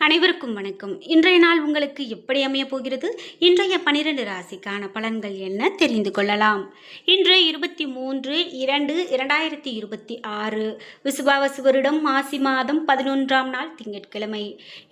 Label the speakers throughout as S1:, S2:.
S1: அனைவருக்கும் வணக்கம். இன்றைய நாள் உங்களுக்கு எப்படி அமைய போகிறது? இன்றைய 12 ராசிக்கான பலன்கள் என்ன தெரிந்து கொள்ளலாம். இன்று 23/2/2026 விசுவாவசு வருடம் மாசி மாதம் 11ஆம் நாள் திங்கட்கிழமை.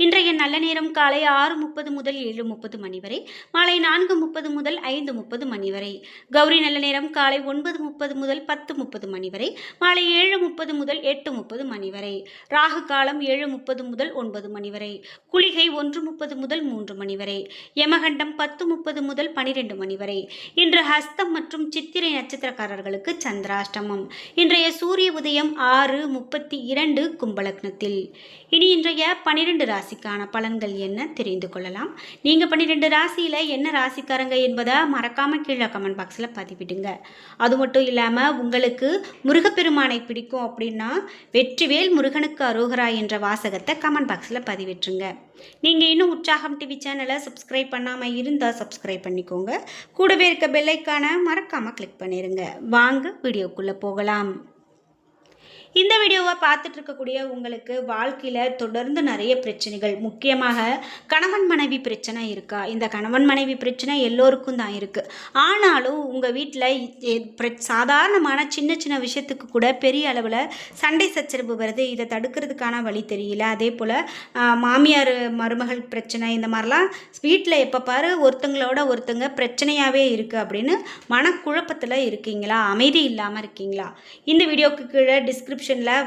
S1: இன்றைய நல்ல நேரம் காலை 6:30 முதல் 7:30 மணி வரை, மாலை 4:30 முதல் 5:30 மணி வரை. கௌரி நல்ல நேரம் காலை 9:30 முதல் 10:30 மணி வரை, மாலை 7:30 முதல் 8:30 மணி வரை. ராகு காலம் 7:30 முதல் 9 மணி வரை. குளிகை 1:30 முதல் 3 மணி வரை. யமகண்டம் 10:30 முதல் 12 மணி வரை. இன்று ஹஸ்தம் மற்றும் சித்திரை நட்சத்திரக்காரர்களுக்கு சந்திராஷ்டமம். இன்றைய சூரிய உதயம் 6:32 கும்பலக்னத்தில். இனி இன்றைய 12 ராசிக்கான பலன்கள் என்ன தெரிந்து கொள்ளலாம். நீங்க 12 ராசியில என்ன ராசிக்காரங்க என்பதை மறக்காம கீழே கமெண்ட் பாக்ஸ்ல பதிவிடுங்க. அது மட்டும் இல்லாம உங்களுக்கு முருகப்பெருமானை பிடிக்கும் அப்படின்னா வெற்றிவேல் முருகனுக்கு அரோகரா என்ற வாசகத்தை கமெண்ட் பாக்ஸ்ல பதிவிட்டுருங்க. நீங்கள் இன்னும் உற்சாகம் டிவி சேனலை சப்ஸ்கிரைப் பண்ணாமல் இருந்தால் சப்ஸ்கிரைப் பண்ணிக்கோங்க. கூடவே இருக்க பெல் ஐக்கானை மறக்காமல் கிளிக் பண்ணிடுங்க. வாங்க வீடியோக்குள்ளே போகலாம். இந்த வீடியோவை பார்த்துட்டு இருக்கக்கூடிய உங்களுக்கு வாழ்க்கையில் தொடர்ந்து நிறைய பிரச்சனைகள், முக்கியமாக கணவன் மனைவி பிரச்சனை இருக்கா? இந்த கணவன் மனைவி பிரச்சனை எல்லோருக்கும் தான் இருக்குது. ஆனாலும் உங்கள் வீட்டில் சாதாரணமான சின்ன சின்ன விஷயத்துக்கு கூட பெரிய அளவில் சண்டை சச்சரவு வருது. இதை தடுக்கிறதுக்கான வழி தெரியல. அதே போல் மாமியார் மருமகள் பிரச்சனை, இந்த மாதிரிலாம் வீட்டில் எப்போ பாரு ஒருத்தங்களோட ஒருத்தங்க பிரச்சனையாகவே இருக்குது அப்படின்னு மனக்குழப்பத்தில் இருக்கீங்களா? அமைதி இல்லாமல் இருக்கீங்களா? இந்த வீடியோக்கு கீழே டிஸ்கிரிப்ஷனில்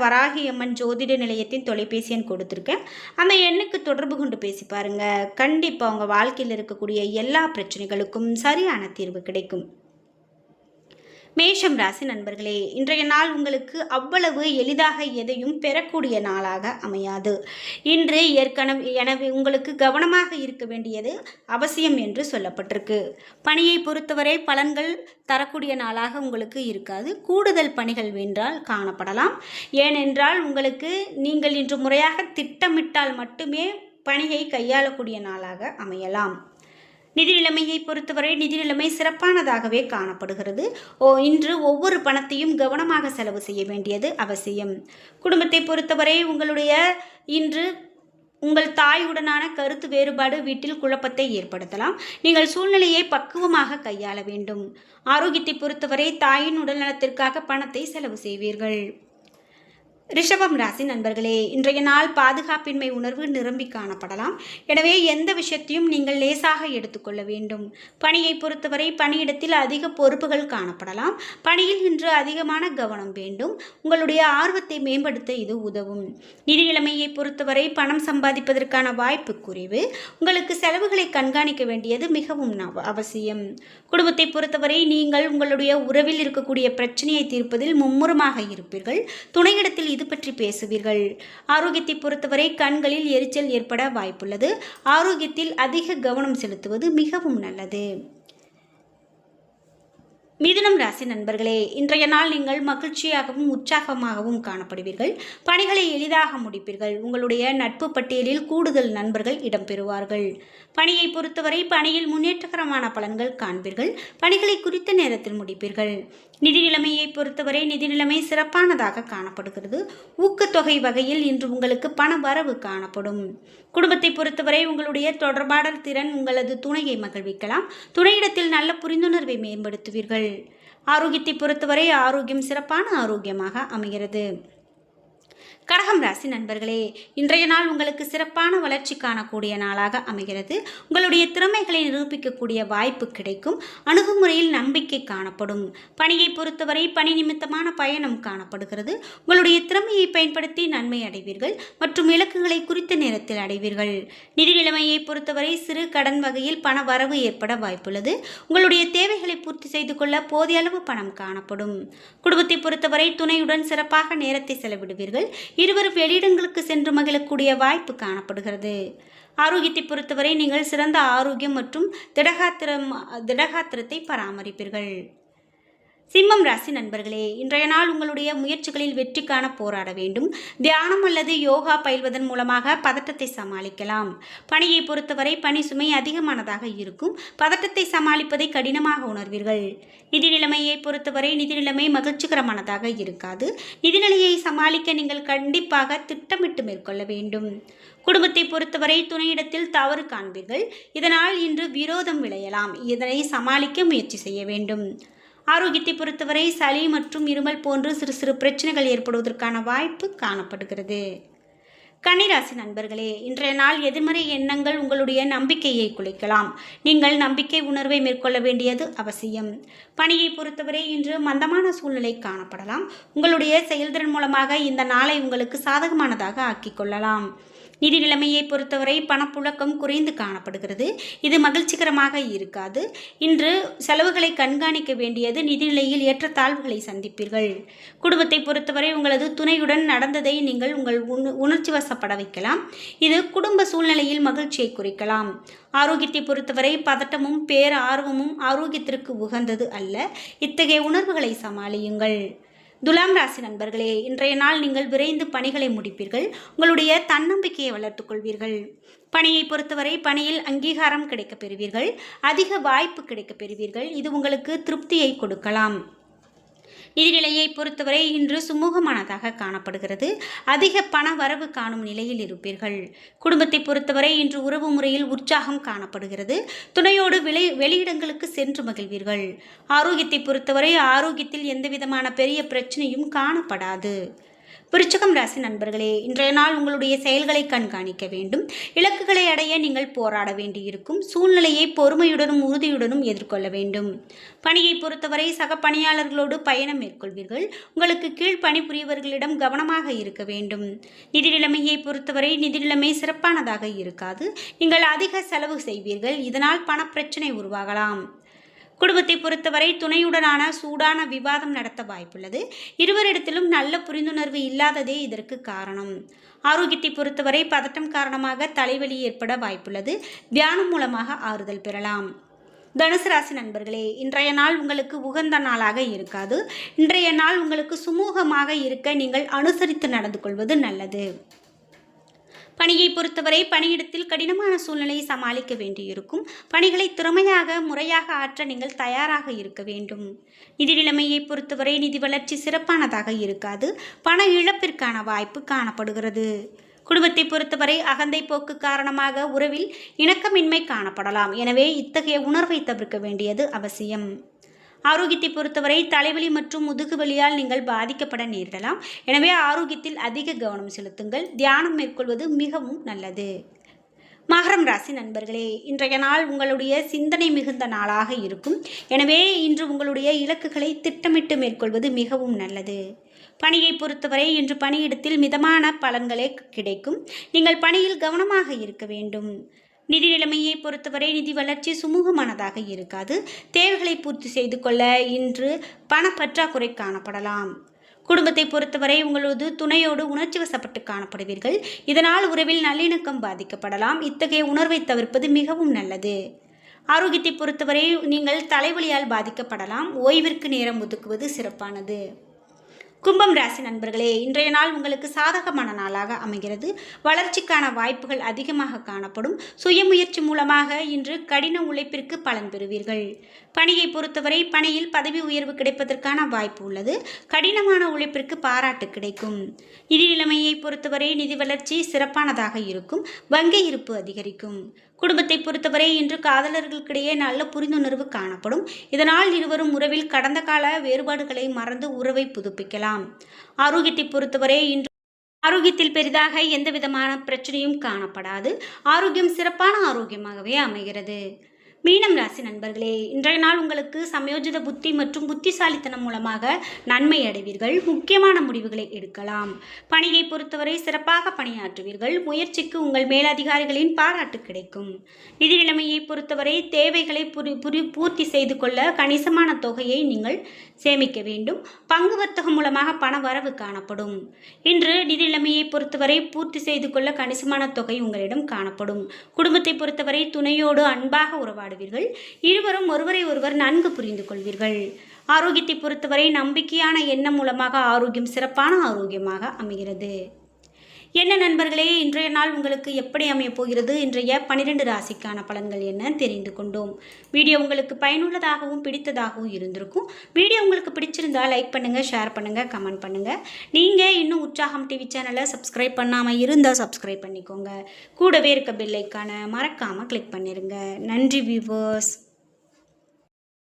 S1: வராகி அம்மன் ஜோதிட நிலையத்தின் தொலைபேசி எண் கொடுத்துருக்கேன். அந்த எண்ணுக்கு தொடர்பு கொண்டு பேசி பாருங்க. கண்டிப்பாக உங்கள் வாழ்க்கையில் இருக்கக்கூடிய எல்லா பிரச்சனைகளுக்கும் சரியான தீர்வு கிடைக்கும். மேஷம் ராசி நண்பர்களே, இன்றைய நாள் உங்களுக்கு அவ்வளவு எளிதாக எதையும் பெறக்கூடிய நாளாக அமையாது. இன்று எனவே உங்களுக்கு கவனமாக இருக்க வேண்டியது அவசியம் என்று சொல்லப்பட்டிருக்கு. பணியை பொறுத்தவரை பலன்கள் தரக்கூடிய நாளாக உங்களுக்கு இருக்காது. கூடுதல் பணிகள் வென்றால் காணப்படலாம். ஏனென்றால் நீங்கள் இன்று முறையாக திட்டமிட்டால் மட்டுமே பணியை கையாளக்கூடிய நாளாக அமையலாம். நிதி நிலைமையை பொறுத்தவரை நிதி நிலைமை சிறப்பானதாகவே காணப்படுகிறது. இன்று ஒவ்வொரு பணத்தையும் கவனமாக செலவு செய்ய வேண்டியது அவசியம். குடும்பத்தை பொறுத்தவரை இன்று உங்கள் தாயுடனான கருத்து வேறுபாடு வீட்டில் குழப்பத்தை ஏற்படுத்தலாம். நீங்கள் சூழ்நிலையை பக்குவமாக கையாள வேண்டும். ஆரோக்கியத்தை பொறுத்தவரை தாயின் உடல்நலத்திற்காக பணத்தை செலவு செய்வீர்கள். ரிஷபம் ராசி நண்பர்களே, இன்றைய நாள் பாதுகாப்பின்மை உணர்வு நிரம்பி காணப்படலாம். எனவே எந்த விஷயத்தையும் நீங்கள் லேசாக எடுத்துக்கொள்ள வேண்டும். பணியை பொறுத்தவரை பணியிடத்தில் அதிக பொறுப்புகள் காணப்படலாம். பணியில் இன்று அதிகமான கவனம் வேண்டும். உங்களுடைய ஆர்வத்தை மேம்படுத்த இது உதவும். நிதி நிலைமையை பொறுத்தவரை பணம் சம்பாதிப்பதற்கான வாய்ப்பு குறைவு. உங்களுக்கு செலவுகளை கண்காணிக்க வேண்டியது மிகவும் அவசியம். குடும்பத்தை பொறுத்தவரை நீங்கள் உங்களுடைய உறவில் இருக்கக்கூடிய பிரச்சனையை தீர்ப்பதில் மும்முரமாக இருப்பீர்கள். துணையிடத்தில் இது பற்றி பேசுவீர்கள். ஆரோக்கியத்தை பொறுத்தவரை கண்களில் எரிச்சல் ஏற்பட வாய்ப்புள்ளது. ஆரோக்கியத்தில் அதிக கவனம் செலுத்துவது மிகவும் நல்லது. மிதுனம் ராசி நண்பர்களே, இன்றைய நாள் நீங்கள் மகிழ்ச்சியாகவும் உற்சாகமாகவும் காணப்படுவீர்கள். பணிகளை எளிதாக முடிப்பீர்கள். உங்களுடைய நட்பு பட்டியலில் கூடுதல் நண்பர்கள் இடம்பெறுவார்கள். பணியை பொறுத்தவரை பணியில் முன்னேற்றகரமான பலன்கள் காண்பீர்கள். பணிகளை குறித்த நேரத்தில் முடிப்பீர்கள். நிதி நிலைமையை பொறுத்தவரை நிதி நிலைமை சிறப்பானதாக காணப்படுகிறது. ஊக்கத்தொகை வகையில் இன்று உங்களுக்கு பண வரவு காணப்படும். குடும்பத்தை பொறுத்தவரை உங்களுடைய தொடர்பாடல் திறன் உங்களது துணையை மகிழ்விக்கலாம். துணையிடத்தில் நல்ல புரிந்துணர்வை மேம்படுத்துவீர்கள். ஆரோக்கியத்தை பொறுத்தவரை ஆரோக்கியம் சிறப்பான ஆரோக்கியமாக அமைகிறது. கடகம் ராசி நண்பர்களே, இன்றைய நாள் உங்களுக்கு சிறப்பான வளர்ச்சி காணக்கூடிய நாளாக அமைகிறது. உங்களுடைய திறமைகளை நிரூபிக்கக்கூடிய வாய்ப்பு கிடைக்கும். அணுகுமுறையில் நம்பிக்கை காணப்படும். பணியை பொறுத்தவரை பணி நிமித்தமான பயணம் காணப்படுகிறது. உங்களுடைய திறமையை பயன்படுத்தி நன்மை அடைவீர்கள் மற்றும் இலக்குகளை குறித்த நேரத்தில் அடைவீர்கள். நிதி நிலைமையை பொறுத்தவரை சிறு கடன் வகையில் பண வரவு ஏற்பட வாய்ப்புள்ளது. உங்களுடைய தேவைகளை பூர்த்தி செய்து கொள்ள போதிய அளவு பணம் காணப்படும். குடும்பத்தை பொறுத்தவரை துணையுடன் சிறப்பாக நேரத்தை செலவிடுவீர்கள். இருவரும் வெளியிடங்களுக்கு சென்று மகிழக்கூடிய வாய்ப்பு காணப்படுகிறது. ஆரோக்கியத்தை பொறுத்தவரை நீங்கள் சிறந்த ஆரோக்கியம் மற்றும் திடகாத்திரத்தை பராமரிப்பீர்கள். சிம்மம் ராசி நண்பர்களே, இன்றைய நாள் உங்களுடைய முயற்சிகளில் வெற்றி காண போராட வேண்டும். தியானம் அல்லது யோகா பயில்வதன் மூலமாக பதட்டத்தை சமாளிக்கலாம். பணியை பொறுத்தவரை பணி சுமை அதிகமானதாக இருக்கும். பதட்டத்தை சமாளிப்பதை கடினமாக உணர்வீர்கள். நிதி நிலைமையை பொறுத்தவரை நிதி நிலைமை மகிழ்ச்சிகரமானதாக இருக்காது. நிதிநிலையை சமாளிக்க நீங்கள் கண்டிப்பாக திட்டமிட்டு மேற்கொள்ள வேண்டும். குடும்பத்தை பொறுத்தவரை துணையிடத்தில் தவறு காண்பீர்கள். இதனால் இன்று விரோதம் விளையலாம். இதனை சமாளிக்க முயற்சி செய்ய வேண்டும். ஆரோக்கியத்தை பொறுத்தவரை சளி மற்றும் இருமல் போன்று சிறு சிறு பிரச்சனைகள் ஏற்படுவதற்கான வாய்ப்பு காணப்படுகிறது. கன்னிராசி நண்பர்களே, இன்றைய நாள் எதிர்மறை எண்ணங்கள் உங்களுடைய நம்பிக்கையை குலைக்கலாம். நீங்கள் நம்பிக்கை உணர்வை மேற்கொள்ள வேண்டியது அவசியம். பணியை பொறுத்தவரை இன்று மந்தமான சூழ்நிலை காணப்படலாம். உங்களுடைய செயல்திறன் மூலமாக இந்த நாளை உங்களுக்கு சாதகமானதாக ஆக்கிக் கொள்ளலாம். நிதி நிலைமையை பொறுத்தவரை பணப்புழக்கம் குறைந்து காணப்படுகிறது. இது மகிழ்ச்சிகரமாக இருக்காது. இன்று செலவுகளை கண்காணிக்க வேண்டியது. நிதிநிலையில் ஏற்றத்தாழ்வுகளை சந்திப்பீர்கள். குடும்பத்தை பொறுத்தவரை உங்களது துணையுடன் நடந்ததை நீங்கள் உங்கள் உணர்ச்சி வசப்பட வைக்கலாம். இது குடும்ப சூழ்நிலையில் மகிழ்ச்சியை குறைக்கலாம். ஆரோக்கியத்தை பொறுத்தவரை பதட்டமும் பேரார்வமும் ஆரோக்கியத்திற்கு உகந்தது அல்ல. இத்தகைய உணர்வுகளை சமாளியுங்கள். துலாம் ராசி நண்பர்களே, இன்றைய நாள் நீங்கள் விரைந்து பணிகளை முடிப்பீர்கள். உங்களுடைய தன்னம்பிக்கையை வளர்த்துக் கொள்வீர்கள். பணியை பொறுத்தவரை பணியில் அங்கீகாரம் கிடைக்கப் பெறுவீர்கள். அதிக வாய்ப்பு கிடைக்கப் பெறுவீர்கள். இது உங்களுக்கு திருப்தியை கொடுக்கலாம். நிதிநிலையை பொறுத்தவரை இன்று சுமூகமானதாக காணப்படுகிறது. அதிக பண வரவு காணும் நிலையில் இருப்பீர்கள். குடும்பத்தை பொறுத்தவரை இன்று உறவு முறையில் உற்சாகம் காணப்படுகிறது. துணையோடு வெளியிடங்களுக்கு சென்று மகிழ்வீர்கள். ஆரோக்கியத்தை பொறுத்தவரை ஆரோக்கியத்தில் எந்தவிதமான பெரிய பிரச்சனையும் காணப்படாது. விருச்சிகம் ராசி நண்பர்களே, இன்றைய நாள் உங்களுடைய செயல்களை கண்காணிக்க வேண்டும். இலக்குகளை அடைய நீங்கள் போராட வேண்டியிருக்கும். சூழ்நிலையை பொறுமையுடனும் உறுதியுடனும் எதிர்கொள்ள வேண்டும். பணியை பொறுத்தவரை சக பணியாளர்களோடு பயணம் மேற்கொள்வீர்கள். உங்களுக்கு கீழ் பணிபுரியவர்களிடம் கவனமாக இருக்க வேண்டும். நிதி நிலைமையை பொறுத்தவரை நிதி நிலைமை சிறப்பானதாக இருக்காது. நீங்கள் அதிக செலவு செய்வீர்கள். இதனால் பணப்பிரச்சனை உருவாகலாம். குடும்பத்தை பொறுத்தவரை துணையுடனான சூடான விவாதம் நடத்த வாய்ப்புள்ளது. இருவரிடத்திலும் நல்ல புரிந்துணர்வு இல்லாததே இதற்கு காரணம். ஆரோக்கியத்தை பொறுத்தவரை பதட்டம் காரணமாக தலைவலி ஏற்பட வாய்ப்புள்ளது. தியானம் மூலமாக ஆறுதல் பெறலாம். தனுசு ராசி நண்பர்களே, இன்றைய நாள் உங்களுக்கு உகந்த நாளாக இருக்காது. இன்றைய நாள் உங்களுக்கு சுமூகமாக இருக்க நீங்கள் அனுசரித்து நடந்து கொள்வது நல்லது. பணியை பொறுத்தவரை பணியிடத்தில் கடினமான சூழ்நிலையை சமாளிக்க வேண்டியிருக்கும். பணிகளை திறமையாக முறையாக ஆற்ற நீங்கள் தயாராக இருக்க வேண்டும். நிதி நிலைமையை பொறுத்தவரை நிதி வளர்ச்சி சிறப்பானதாக இருக்காது. பண இழப்பிற்கான வாய்ப்பு காணப்படுகிறது. குடும்பத்தை பொறுத்தவரை அகந்தை போக்கு காரணமாக உறவில் இணக்கமின்மை காணப்படலாம். எனவே இத்தகைய உணர்வை தவிர்க்க வேண்டியது அவசியம். ஆரோக்கியத்தை பொறுத்தவரை தலைவலி மற்றும் முதுகுவலியால் நீங்கள் பாதிக்கப்பட நேரிடலாம். எனவே ஆரோக்கியத்தில் அதிக கவனம் செலுத்துங்கள். தியானம் மேற்கொள்வது மிகவும் நல்லது. மகரம் ராசி நண்பர்களே, இன்றைய நாள் உங்களுடைய சிந்தனை மிகுந்த நாளாக இருக்கும். எனவே இன்று உங்களுடைய இலக்குகளை திட்டமிட்டு மேற்கொள்வது மிகவும் நல்லது. பணியை பொறுத்தவரை இன்று பணியிடத்தில் மிதமான பலன்களே கிடைக்கும். நீங்கள் பணியில் கவனமாக இருக்க வேண்டும். நிதி நிலைமையை பொறுத்தவரை நிதி வளர்ச்சி சுமூகமானதாக இருக்காது. தேவைகளை பூர்த்தி செய்து கொள்ள இன்று பணப்பற்றாக்குறை காணப்படலாம். குடும்பத்தை பொறுத்தவரை உங்களது துணையோடு உணர்ச்சி வசப்பட்டு காணப்படுவீர்கள். இதனால் உறவில் நல்லிணக்கம் பாதிக்கப்படலாம். இத்தகைய உணர்வை தவிர்ப்பது மிகவும் நல்லது. ஆரோக்கியத்தை பொறுத்தவரை நீங்கள் தலைவலியால் பாதிக்கப்படலாம். ஓய்விற்கு நேரம் ஒதுக்குவது சிறப்பானது. கும்பம் ராசி நண்பர்களே, இன்றைய நாள் உங்களுக்கு சாதகமான நாளாக அமைகிறது. வளர்ச்சிக்கான வாய்ப்புகள் அதிகமாக காணப்படும். சுயமுயற்சி மூலமாக இன்று கடின உழைப்பிற்கு பலன் பெறுவீர்கள். பணியை பொறுத்தவரை பணியில் பதவி உயர்வு கிடைப்பதற்கான வாய்ப்பு உள்ளது. கடினமான உழைப்பிற்கு பாராட்டு கிடைக்கும். நிதி நிலைமையை பொறுத்தவரை நிதி வளர்ச்சி சிறப்பானதாக இருக்கும். வங்கி இருப்பு அதிகரிக்கும். குடும்பத்தை பொறுத்தவரை இன்று காதலர்களுக்கிடையே நல்ல புரிந்துணர்வு காணப்படும். இதனால் இருவரும் உறவில் கடந்த கால வேறுபாடுகளை மறந்து உறவை புதுப்பிக்கலாம். ஆரோக்கியத்தை பொறுத்தவரை இன்று ஆரோக்கியத்தில் பெரிதாக எந்த விதமான பிரச்சனையும் காணப்படாது. ஆரோக்கியம் சிறப்பான ஆரோக்கியமாகவே அமைகிறது. மீனம் ராசி நண்பர்களே, இன்றைய நாள் உங்களுக்கு சமயோஜித புத்தி மற்றும் புத்திசாலித்தனம் மூலமாக நன்மை அடைவீர்கள். முக்கியமான முடிவுகளை எடுக்கலாம். பணியை பொறுத்தவரை சிறப்பாக பணியாற்றுவீர்கள். முயற்சிக்கு உங்கள் மேலதிகாரிகளின் பாராட்டு கிடைக்கும். நிதி நிலைமையை பொறுத்தவரை தேவைகளை பூர்த்தி செய்து கொள்ள கணிசமான தொகையை நீங்கள் சேமிக்க வேண்டும். பங்கு வர்த்தகம் மூலமாக பண வரவு காணப்படும். இன்று நிதி நிலைமையை பொறுத்தவரை பூர்த்தி செய்து கொள்ள கணிசமான தொகை உங்களிடம் காணப்படும். குடும்பத்தை பொறுத்தவரை துணையோடு அன்பாக உறவாடுவீர்கள். இருவரும் ஒருவரை ஒருவர் நன்கு புரிந்து கொள்வீர்கள். ஆரோக்கியத்தை பொறுத்தவரை நம்பிக்கையான எண்ணம் மூலமாக ஆரோக்கியம் சிறப்பான ஆரோக்கியமாக அமைகிறது. என்ன நண்பர்களே, இன்றைய நாள் உங்களுக்கு எப்படி அமையப் போகிறது? இன்றைய 12 ராசிக்கான பலன்கள் என்ன தெரிந்து கொண்டோம். வீடியோ உங்களுக்கு பயனுள்ளதாகவும் பிடித்ததாகவும் இருந்திருக்கும். வீடியோ உங்களுக்கு பிடிச்சிருந்தா லைக் பண்ணுங்கள், ஷேர் பண்ணுங்கள், கமெண்ட் பண்ணுங்கள். நீங்கள் இன்னும் உற்சாகம் டிவி சேனலை சப்ஸ்கிரைப் பண்ணாமல் இருந்தால் சப்ஸ்கிரைப் பண்ணிக்கோங்க. கூடவே இருக்க பெல் ஐக்கானை மறக்காமல் கிளிக் பண்ணிடுங்க. நன்றி வியூவர்ஸ்.